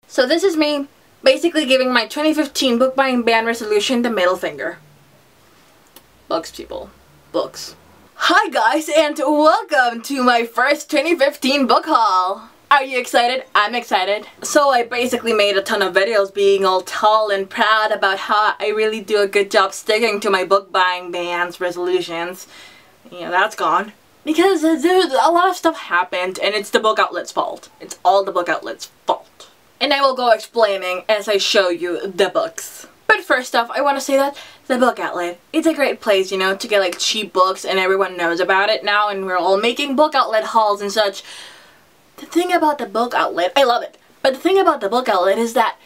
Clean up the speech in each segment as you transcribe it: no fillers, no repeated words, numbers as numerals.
So this is me basically giving my 2015 book buying ban resolution the middle finger. Books, people. Books. Hi guys, and welcome to my first 2015 book haul. Are you excited? I'm excited. So I basically made a ton of videos being all tall and proud about how I really do a good job sticking to my book buying bans resolutions. Yeah, that's gone. Because there's a lot of stuff happened and it's the book outlet's fault. It's all the book outlet's fault. And I will go explaining as I show you the books. But first off, I want to say that the book outlet, it's a great place, you know, to get like cheap books, and everyone knows about it now and we're all making book outlet hauls and such. The thing about the book outlet, I love it, but the thing about the book outlet is that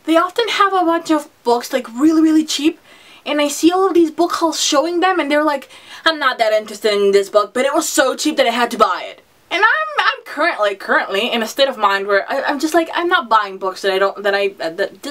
they often have a bunch of books like really cheap, and I see all of these book hauls showing them and they're like, I'm not that interested in this book, but it was so cheap that I had to buy it. And I'm currently in a state of mind where I'm just like, I'm not buying books that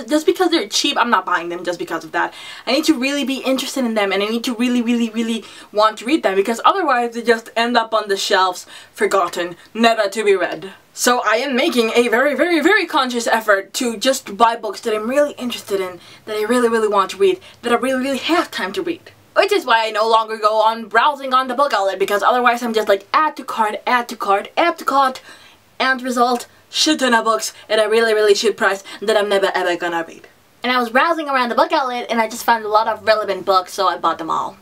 just because they're cheap, I'm not buying them just because of that. I need to really be interested in them, and I need to really want to read them, because otherwise they just end up on the shelves, forgotten, never to be read. So I am making a very conscious effort to just buy books that I'm really interested in, that I really want to read, that I really have time to read. Which is why I no longer go on browsing on the book outlet, because otherwise I'm just like add to cart, and result, shit ton of books at a really cheap price that I'm never ever gonna read. And I was browsing around the book outlet and I just found a lot of relevant books, so I bought them all.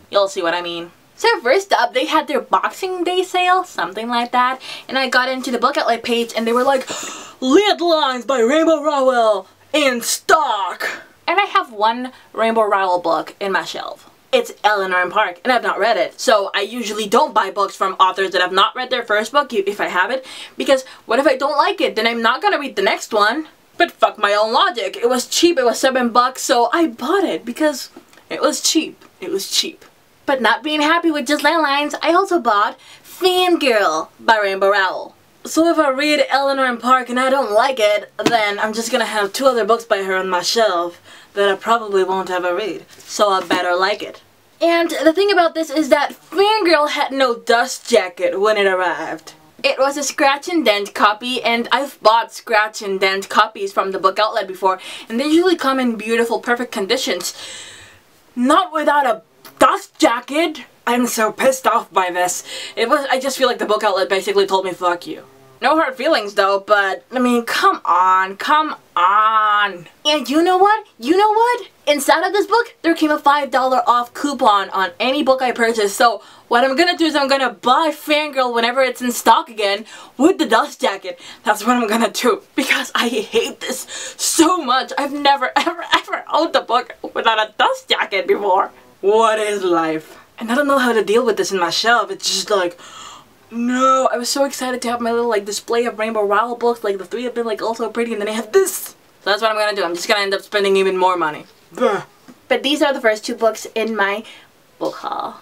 You'll see what I mean. So first up, they had their Boxing Day sale, something like that, and I got into the book outlet page and they were like, Landline by Rainbow Rowell in stock! And I have one Rainbow Rowell book in my shelf. It's Eleanor and Park, and I've not read it. So I usually don't buy books from authors that have not read their first book, if I have it, because what if I don't like it? Then I'm not gonna read the next one. But fuck my own logic. It was cheap, it was $7, so I bought it because it was cheap. It was cheap. But not being happy with just Landlines, I also bought Fangirl by Rainbow Rowell. So if I read Eleanor and Park and I don't like it, then I'm just gonna have two other books by her on my shelf that I probably won't ever read. So I better like it. And the thing about this is that Fangirl had no dust jacket when it arrived. It was a scratch and dent copy, and I've bought scratch and dent copies from the book outlet before, and they usually come in beautiful, perfect conditions. Not without a dust jacket! I'm so pissed off by this. I just feel like the book outlet basically told me fuck you. No hard feelings though, but I mean, come on. And you know what? Inside of this book, there came a $5 off coupon on any book I purchased. So what I'm gonna do is I'm gonna buy Fangirl whenever it's in stock again with the dust jacket. That's what I'm gonna do, because I hate this so much. I've never ever owned a book without a dust jacket before. What is life? And I don't know how to deal with this in my shelf. It's just like, no, I was so excited to have my little like display of Rainbow Rowell books, like the three have been like all so pretty, and then I have this. So that's what I'm gonna do. I'm just gonna end up spending even more money. But these are the first two books in my book haul.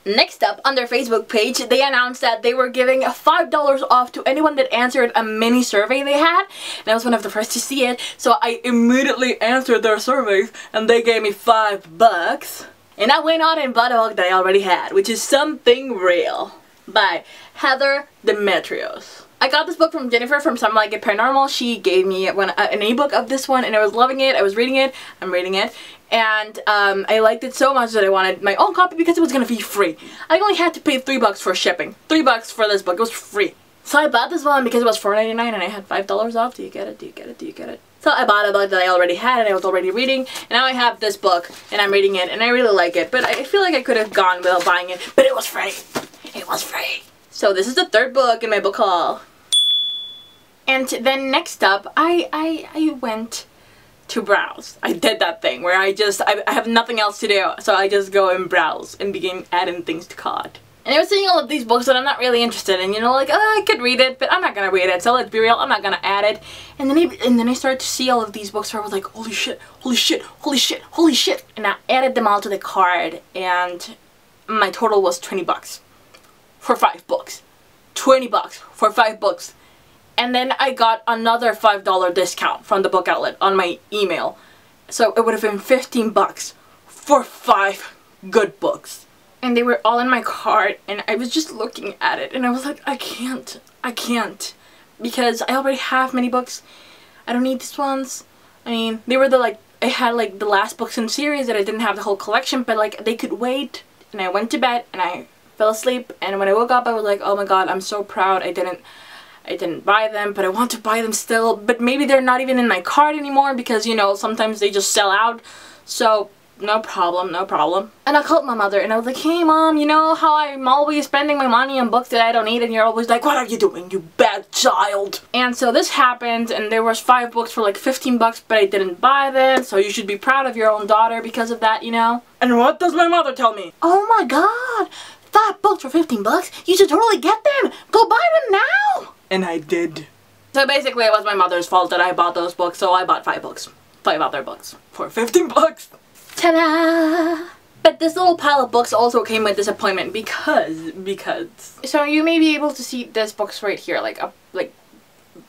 Next up, on their Facebook page, they announced that they were giving $5 off to anyone that answered a mini survey they had. And I was one of the first to see it, so I immediately answered their surveys, and they gave me $5. And I went on and bought a book that I already had, which is Something Real by Heather Demetrios. I got this book from Jennifer from Something Like It Paranormal. She gave me an ebook of this one, and I was loving it. I was reading it. I'm reading it. And I liked it so much that I wanted my own copy because it was going to be free. I only had to pay $3 for shipping. $3 for this book. It was free. So I bought this one because it was $4.99 and I had $5 off. Do you get it? So I bought a book that I already had and I was already reading, and now I have this book and I'm reading it and I really like it, but I feel like I could have gone without buying it, but it was free. It was free. So this is the third book in my book haul. And then next up, I went to browse. I did that thing where I have nothing else to do, so I just go and browse and begin adding things to cart. And I was seeing all of these books that I'm not really interested in, you know, like, oh, I could read it, but I'm not gonna read it, so let's be real, I'm not gonna add it. And then I started to see all of these books where I was like, holy shit. And I added them all to the cart, and my total was $20 for 5 books. $20 for 5 books. And then I got another $5 discount from the book outlet on my email. So it would have been $15 for 5 good books. And they were all in my cart, and I was just looking at it, and I was like, I can't because I already have many books. I don't need these ones. I mean, they were the like, I had like the last books in series that I didn't have the whole collection, but like they could wait. And I went to bed and I fell asleep, and when I woke up I was like, oh my god, I'm so proud I didn't buy them, but I want to buy them still. But maybe they're not even in my cart anymore because, you know, sometimes they just sell out. So no problem, no problem. And I called my mother and I was like, hey mom, you know how I'm always spending my money on books that I don't need, and you're always like, what are you doing, you bad child? And so this happened, and there was 5 books for like 15 bucks, but I didn't buy them, so you should be proud of your own daughter because of that, you know? And what does my mother tell me? Oh my god, 5 books for 15 bucks? You should totally get them! Go buy them now! And I did. So basically it was my mother's fault that I bought those books, so I bought 5 books. 5 other books. For 15 bucks! Ta-da! But this little pile of books also came with disappointment because... So you may be able to see these books right here, like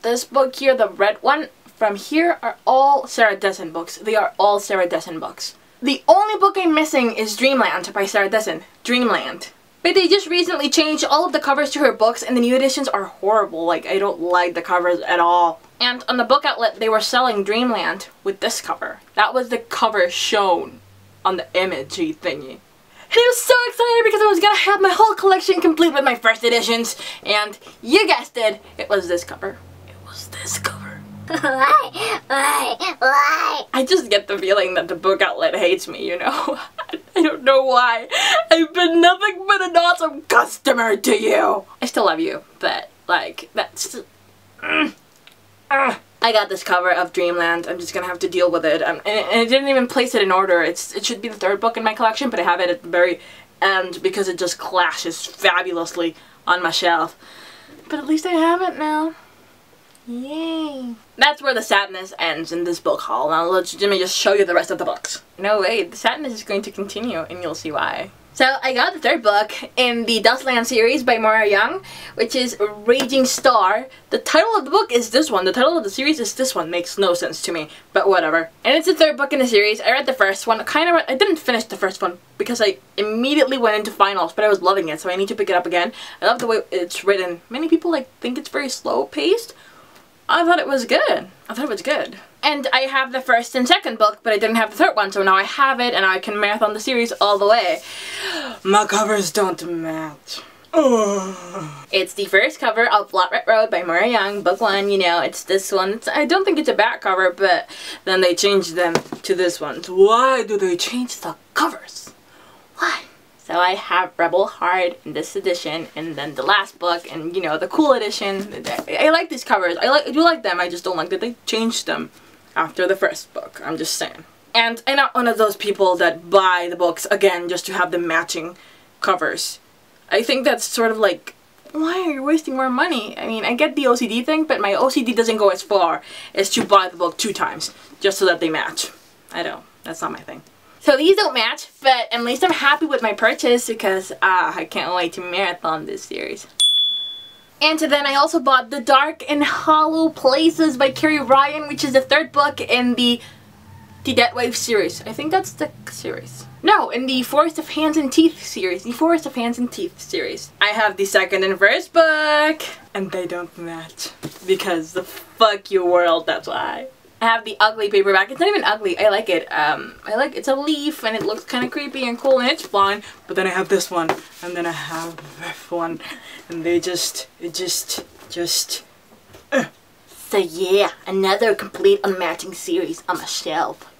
this book here, the red one, from here are all Sarah Dessen books. They are all Sarah Dessen books. The only book I'm missing is Dreamland by Sarah Dessen. Dreamland. But they just recently changed all of the covers to her books, and the new editions are horrible. Like, I don't like the covers at all. And on the book outlet, they were selling Dreamland with this cover. That was the cover shown on the imagey thingy. And I was so excited because I was gonna have my whole collection complete with my first editions. And you guessed it, it was this cover. It was this cover. Why? I just get the feeling that the book outlet hates me, you know? I don't know why. I've been nothing but an awesome customer to you. I still love you, but like, that's... I got this cover of Dreamland. I'm just gonna have to deal with it. And I didn't even place it in order. It should be the 3rd book in my collection, but I have it at the very end because it just clashes fabulously on my shelf. But at least I have it now. Yay. That's where the sadness ends in this book haul. Now let me just show you the rest of the books. No way, the sadness is going to continue, and you'll see why. So I got the 3rd book in the Dustland series by Maura Young, which is Raging Star. The title of the book is this one. The title of the series is this one. Makes no sense to me, but whatever. And it's the 3rd book in the series. I read the first one. I didn't finish the first one because I immediately went into finals, but I was loving it, so I need to pick it up again. I love the way it's written. Many people think it's very slow paced. I thought it was good. I thought it was good. And I have the 1st and 2nd book, but I didn't have the 3rd one, so now I have it and I can marathon the series all the way. My covers don't match. Ugh. It's the first cover of Flat Red Road by Maura Young, book 1, you know, it's this one. I don't think it's a back cover, but then they changed them to this one. So why do they change the covers? Why? So I have Rebel Heart in this edition, and then the last book, and you know, the cool edition. I like these covers. I do like them. I just don't like that they changed them after the 1st book. I'm just saying. And I'm not one of those people that buy the books again just to have the matching covers. I think that's sort of like, why are you wasting more money? I mean, I get the OCD thing, but my OCD doesn't go as far as to buy the book 2 times just so that they match. I don't. That's not my thing. So these don't match, but at least I'm happy with my purchase because I can't wait to marathon this series. And then I also bought The Dark and Hollow Places by Carrie Ryan, which is the 3rd book in the Dead Wave series. I think that's the series. No, in the Forest of Hands and Teeth series. The Forest of Hands and Teeth series. I have the 2nd and 1st book, and they don't match because the fuck you world, that's why. I have the ugly paperback. It's not even ugly. I like it. It's a leaf and it looks kind of creepy and cool and it's fine. But then I have this one and then I have this one and they just. So yeah, another complete unmatching series on my shelf.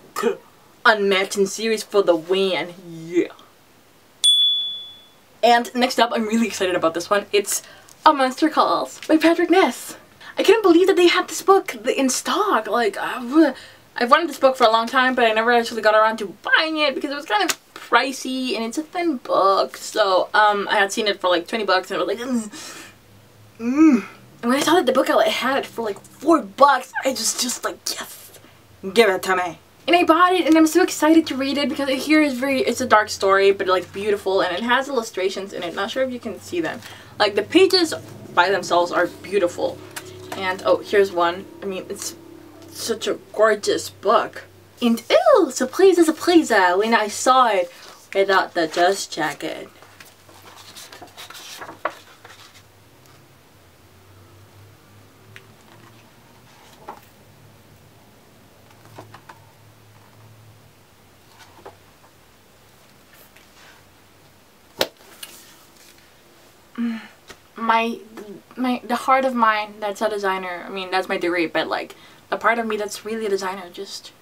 Unmatching series for the win. Yeah. And next up, I'm really excited about this one. It's A Monster Calls by Patrick Ness. I couldn't believe that they had this book in stock. Like, I've wanted this book for a long time, but I never actually got around to buying it because it was kind of pricey and it's a thin book. So, I had seen it for like 20 bucks and I was like, And when I saw that the book outlet had it for like 4 bucks, I just like, yes, give it to me. And I bought it and I'm so excited to read it because here is it's a dark story, but like beautiful, and it has illustrations in it. Not sure if you can see them. Like the pages by themselves are beautiful. And, oh, here's one. I mean, it's such a gorgeous book. And, ooh, surprise, when I saw it without the dust jacket. the heart of mine that's a designer, I mean, that's my degree, but like the part of me that's really a designer just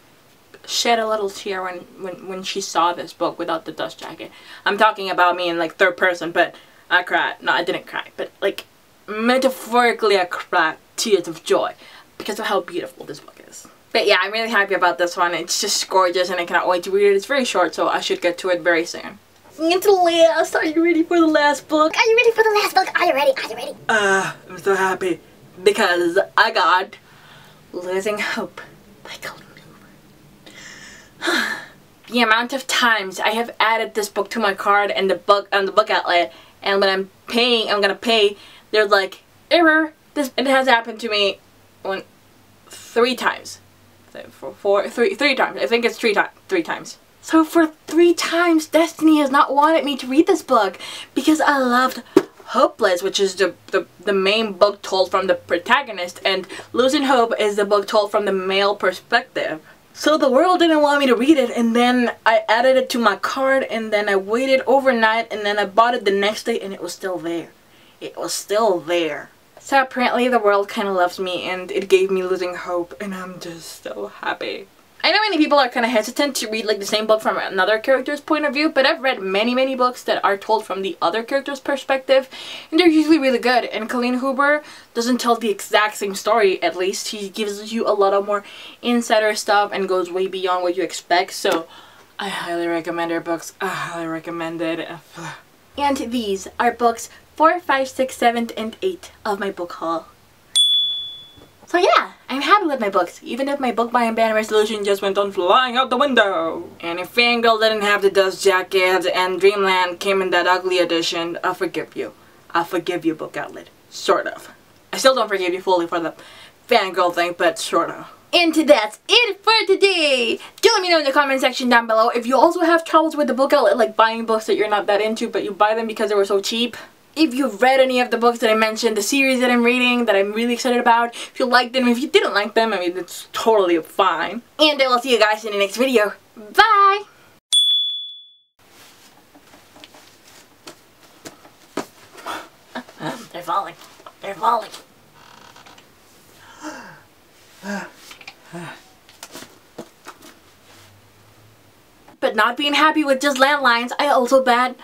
shed a little tear when she saw this book without the dust jacket. I'm talking about me in like third person, but I cried. No, I didn't cry, but like metaphorically I cried tears of joy because of how beautiful this book is. But yeah, I'm really happy about this one. It's just gorgeous and I cannot wait to read it. It's very short, so I should get to it very soon. Into the last. Are you ready for the last book? Are you ready for the last book? Are you ready? Are you ready? I'm so happy because I got Losing Hope by Colleen Hoover. The amount of times I have added this book to my card and the book on the book outlet, and when I'm gonna pay, there's like error. It has happened to me 3 times. Three times. I think it's three times. So for 3 times, Destiny has not wanted me to read this book because I loved Hopeless, which is the main book told from the protagonist, and Losing Hope is the book told from the male perspective. So the world didn't want me to read it, and then I added it to my card, and then I waited overnight, and then I bought it the next day, and it was still there. It was still there. So apparently the world kind of loves me, and it gave me Losing Hope, and I'm just so happy. I know many people are kind of hesitant to read like the same book from another character's point of view, but I've read many books that are told from the other character's perspective, and they're usually really good. And Colleen Hoover doesn't tell the exact same story, at least. He gives you a lot of more insider stuff and goes way beyond what you expect, so I highly recommend her books. I highly recommend it. And these are books 4, 5, 6, 7, and 8 of my book haul. So yeah, I'm happy with my books, even if my book buying banner resolution just went on flying out the window. And if Fangirl didn't have the dust jacket and Dreamland came in that ugly edition, I forgive you. I forgive you, book outlet. Sort of. I still don't forgive you fully for the Fangirl thing, but sort of. And that's it for today! Do let me know in the comment section down below if you also have troubles with the book outlet, like buying books that you're not that into, but you buy them because they were so cheap. If you've read any of the books that I mentioned, the series that I'm reading, that I'm really excited about, if you liked them, if you didn't like them, I mean, it's totally fine. And I will see you guys in the next video. Bye! They're falling. They're falling. But not being happy with just landlines, I also bat.